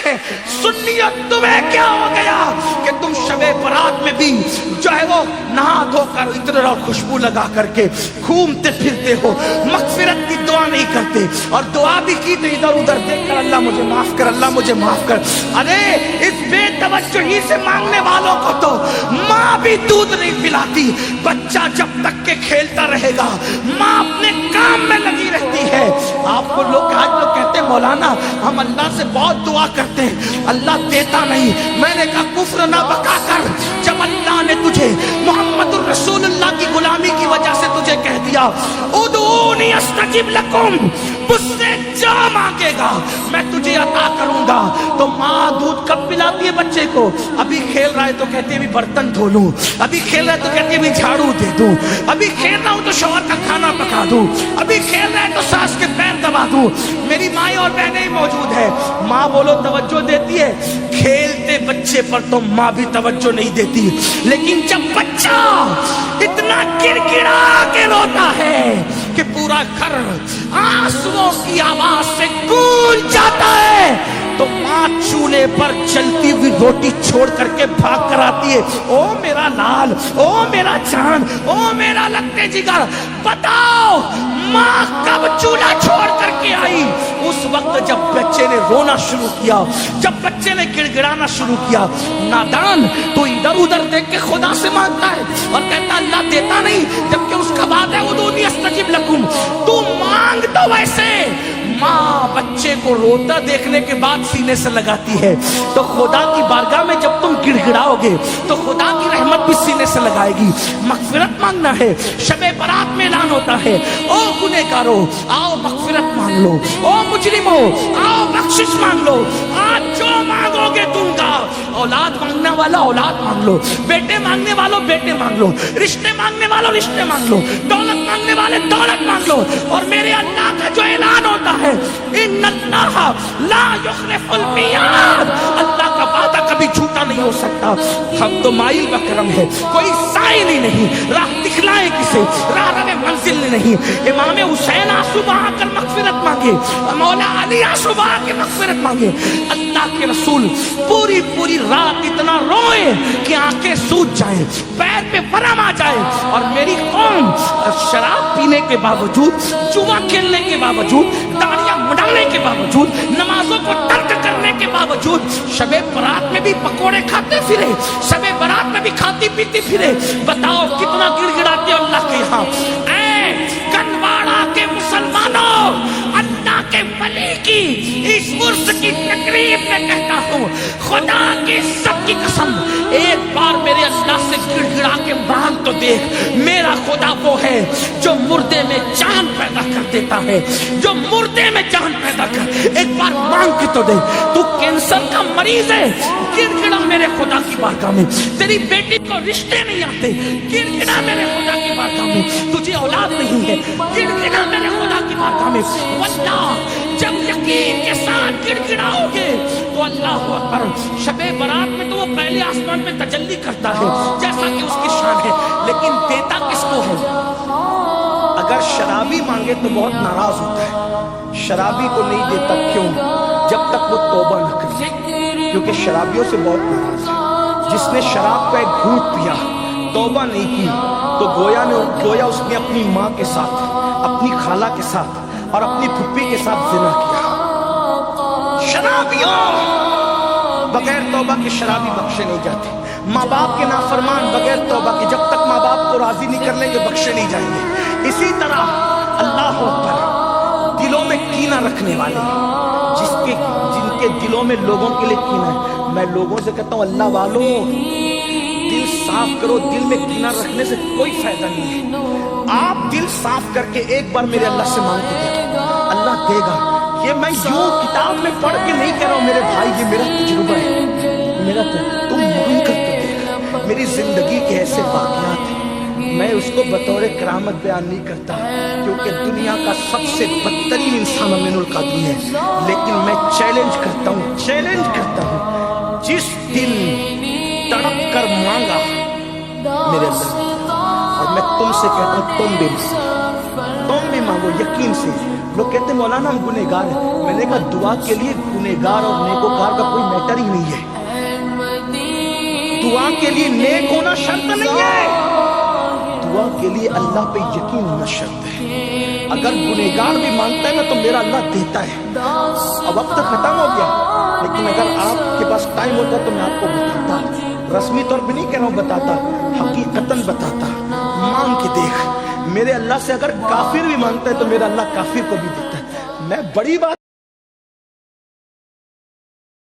ہیں سنیت تمہیں کیا ہو گیا کہ تم شب برات میں بھی جو ہے وہ نہا دھو کر عطر اور خوشبو لگا کر کے گھومتے پھرتے ہو، مغفرت کی دعا نہیں کرتے، اور دعا بھی کی تو ادھر ادھر دیکھ کر اللہ مجھے معاف کر، اللہ مجھے معاف کر۔ ارے اس بے توجہی سے مانگنے والوں کو تو ماں بھی دودھ نہیں پلاتی۔ بچہ جب تک کہ کھیلتا رہے گا ماں اپنے کام میں لگی رہتی ہے۔ آپ کو لوگ آج لوگ کہتے ہیں مولانا ہم اللہ سے بہت دعا کرتے ہیں اللہ دیتا نہیں۔ میں نے کہا کفر نہ بکا کر، جب اللہ نے تجھے محمد الرسول اللہ کی غلامی کی وجہ سے تجھے کہہ دیا ادعونی استجب لکم، مجھ سے جو مانگے گا میں تجھے عطا کروں گا، تو ماں دودھ کب پلاتی ہے بچے کو؟ ابھی کھیل رہا ہے تو کہتے ہیں بھی برتن دھو لوں، ابھی کھیل رہا ہے تو کہتے ہیں بھی جھاڑو دے دوں، ابھی کھیل رہا ہوں تو شوہر کا کھانا پکا دوں، ابھی کھیل رہا ہے تو ساس کے پیر دبا دوں۔ میری مائیں اور بہنیں موجود ہے، ماں بولو توجہ دیتی ہے، کھیلتے بچے پر تو ماں بھی توجہ نہیں دیتی، لیکن جب بچہ اتنا گڑگڑا کے روتا ہے کہ پورا گھر آنسوؤں کی آواز سے گونج جاتا ہے، تو ماں چولہے پر جلتی ہوئی روٹی چھوڑ کر کے بھاگ کر آتی ہے، او میرا لال، او میرا جان، او میرا لگتے جگر، بتاؤ ماں کب چولہا چھوڑ کر کے آئی؟ اس وقت جب بچے نے رونا شروع کیا، جب بچے نے گڑگڑانا شروع کیا۔ نادان تو ادھر ادھر دیکھ کے خدا سے مانگتا ہے اور کہتا اللہ دیتا نہیں، جبکہ اس کا بات ہے ادعونی استجب لکم، تو مانگ تو ویسے۔ ماں بچے کو روتا دیکھنے کے بعد سینے سے لگاتی ہے، تو خدا کی بارگاہ میں جب تم گڑگڑاؤ گے تو خدا کی رحمت بھی سینے سے لگائے گی۔ مغفرت مانگنا ہے، شب برات میں اعلان ہوتا ہے او گنہگارو آؤ مغفرت مانگ لو، او مجرمو آؤ بخشش مانگ لو، آج جو مانگو گے تم کا۔ اولاد مانگنے والا اولاد مانگ لو، بیٹے مانگنے والوں بیٹے مانگ لو، رشتے مانگنے والوں رشتے مانگ لو، دولت مانگنے والے دولت مانگ لو، اور میرے اللہ کا جو اعلان ہوتا ہے ان اللہ لا یخلف المیعاد، اللہ کا وعدہ کبھی جھوٹا نہیں ہو سکتا۔ ہم تو مائل بکرم ہے، کوئی سائل ہی نہیں، راہ دکھلائے کسے، راہ روے منزل نہیں۔ امام حسین آنسو بہا کر مغفرت مانگے، مولا علی آنسو بہا کے مغفرت مانگے، اللہ کے رسول پوری پوری رات اتنا روئے کہ آنکھیں سوج جائیں، پیر پہ ورم آ جائے، اور میری قوم شراب پینے کے باوجود، جوا کھیلنے کے باوجود، داڑیاں مڈانے کے باوجود، نمازوں کو ترک کرنے کے باوجود شب برات میں بھی پکوڑے کھاتے پھرے، شب برات میں بھی کھاتی پیتی پھرے۔ بتاؤ کتنا گڑ گڑاتے ہو اللہ کے یہاں۔ اے کنواڑا کے مسلمانوں، اللہ کے ولی کی اس عرس کی تقریب میں کہتا ہوں خدا کی سب کی قسم، ایک بار میرے اللہ سے گڑ گڑا کے مانگ تو دیکھ۔ میرا خدا وہ ہے جو مردے میں جان پیدا کر دیتا ہے، جو مردے میں جان پیدا کر، ایک بار مانگ کے تو دے۔ تو کینسر کا مریض ہے، گڑ گڑا میرے خدا کی بارگاہ میں۔ تیری بیٹی کو رشتے نہیں آتے، گڑ گڑا میرے خدا کی بارگاہ میں۔ تجھے اولاد نہیں ہے، گڑ گڑا میرے خدا کی بارگاہ میں۔ واللہ جب یقین کے ساتھ گڑ گڑاؤ گے تو اللہ اکبر، شب برات میں تو وہ پہلے آسمان میں تجلی کرتا ہے جیسا کہ اس کی شان ہے، لیکن دیتا کس کو ہے؟ اگر شرابی مانگے تو بہت ناراض ہوتا ہے، شرابی کو نہیں دیتا، کیوں؟ جب تک وہ توبہ نہ کرے، کیونکہ شرابیوں سے بہت ناراض ہے۔ جس نے شراب کا ایک گھونٹ پیا، توبہ نہیں کی، تو گویا اس نے اپنی ماں کے ساتھ، اپنی خالہ کے ساتھ اور اپنی پھپھی کے ساتھ زنا کیا۔ شرابیوں بغیر توبہ کے شرابی بخشے نہیں جاتے، ماں باپ کے نافرمان بغیر توبہ کے جب تک ماں باپ کو راضی نہیں کر لیں گے بخشے نہیں جائیں گے۔ اسی طرح اللہ اکبر، دلوں میں کینہ رکھنے والے، جن کے دلوں میں لوگوں کے لیے کینہ ہے، میں لوگوں سے کہتا ہوں اللہ والوں دل صاف کرو، دل میں کینہ رکھنے سے کوئی فائدہ نہیں ہے۔ آپ دل صاف کر کے ایک بار میرے اللہ سے مانگ کے دیکھیں، اللہ دے گا۔ یہ میں یوں کتاب میں پڑھ کے نہیں کہہ رہا ہوں میرے بھائی، یہ میرا تجربہ ہے، میرا تم مانگ کر تو دیکھ۔ میری زندگی کے ایسے واقعات ہیں، میں اس کو بطور کرامت بیان نہیں کرتا کیونکہ دنیا کا سب سے بدترین انسان امین القادری ہے، لیکن میں چیلنج کرتا ہوں جس دن تڑپ کر مانگا میرے اللہ، اور میں تم سے کہتا ہوں تم بھی مانگو یقین سے۔ لوگ کہتے ہیں مولانا ہم گنہگار ہیں، میں نے کہا دعا کے لیے گنہگار اور نیکوکار کا کوئی دعا کے لیے نیک ہونا شرط نہیں ہے، دعا کے لیے اللہ پہ یقین ہونا شرط ہے۔ اگر گنہگار بھی مانگتا ہے نا تو میرا اللہ دیتا ہے۔ اب وقت ختم ہو گیا، لیکن اگر آپ کے پاس ٹائم ہوتا تو میں آپ کو بتاتا، رسمی طور پہ نہیں کہہ رہا ہوں، بتاتا، حقیقتاً بتاتا۔ مانگ کے دیکھ، میرے اللہ سے اگر کافر بھی مانگتا ہے تو میرا اللہ کافر کو بھی دیتا ہے۔ میں بڑی بات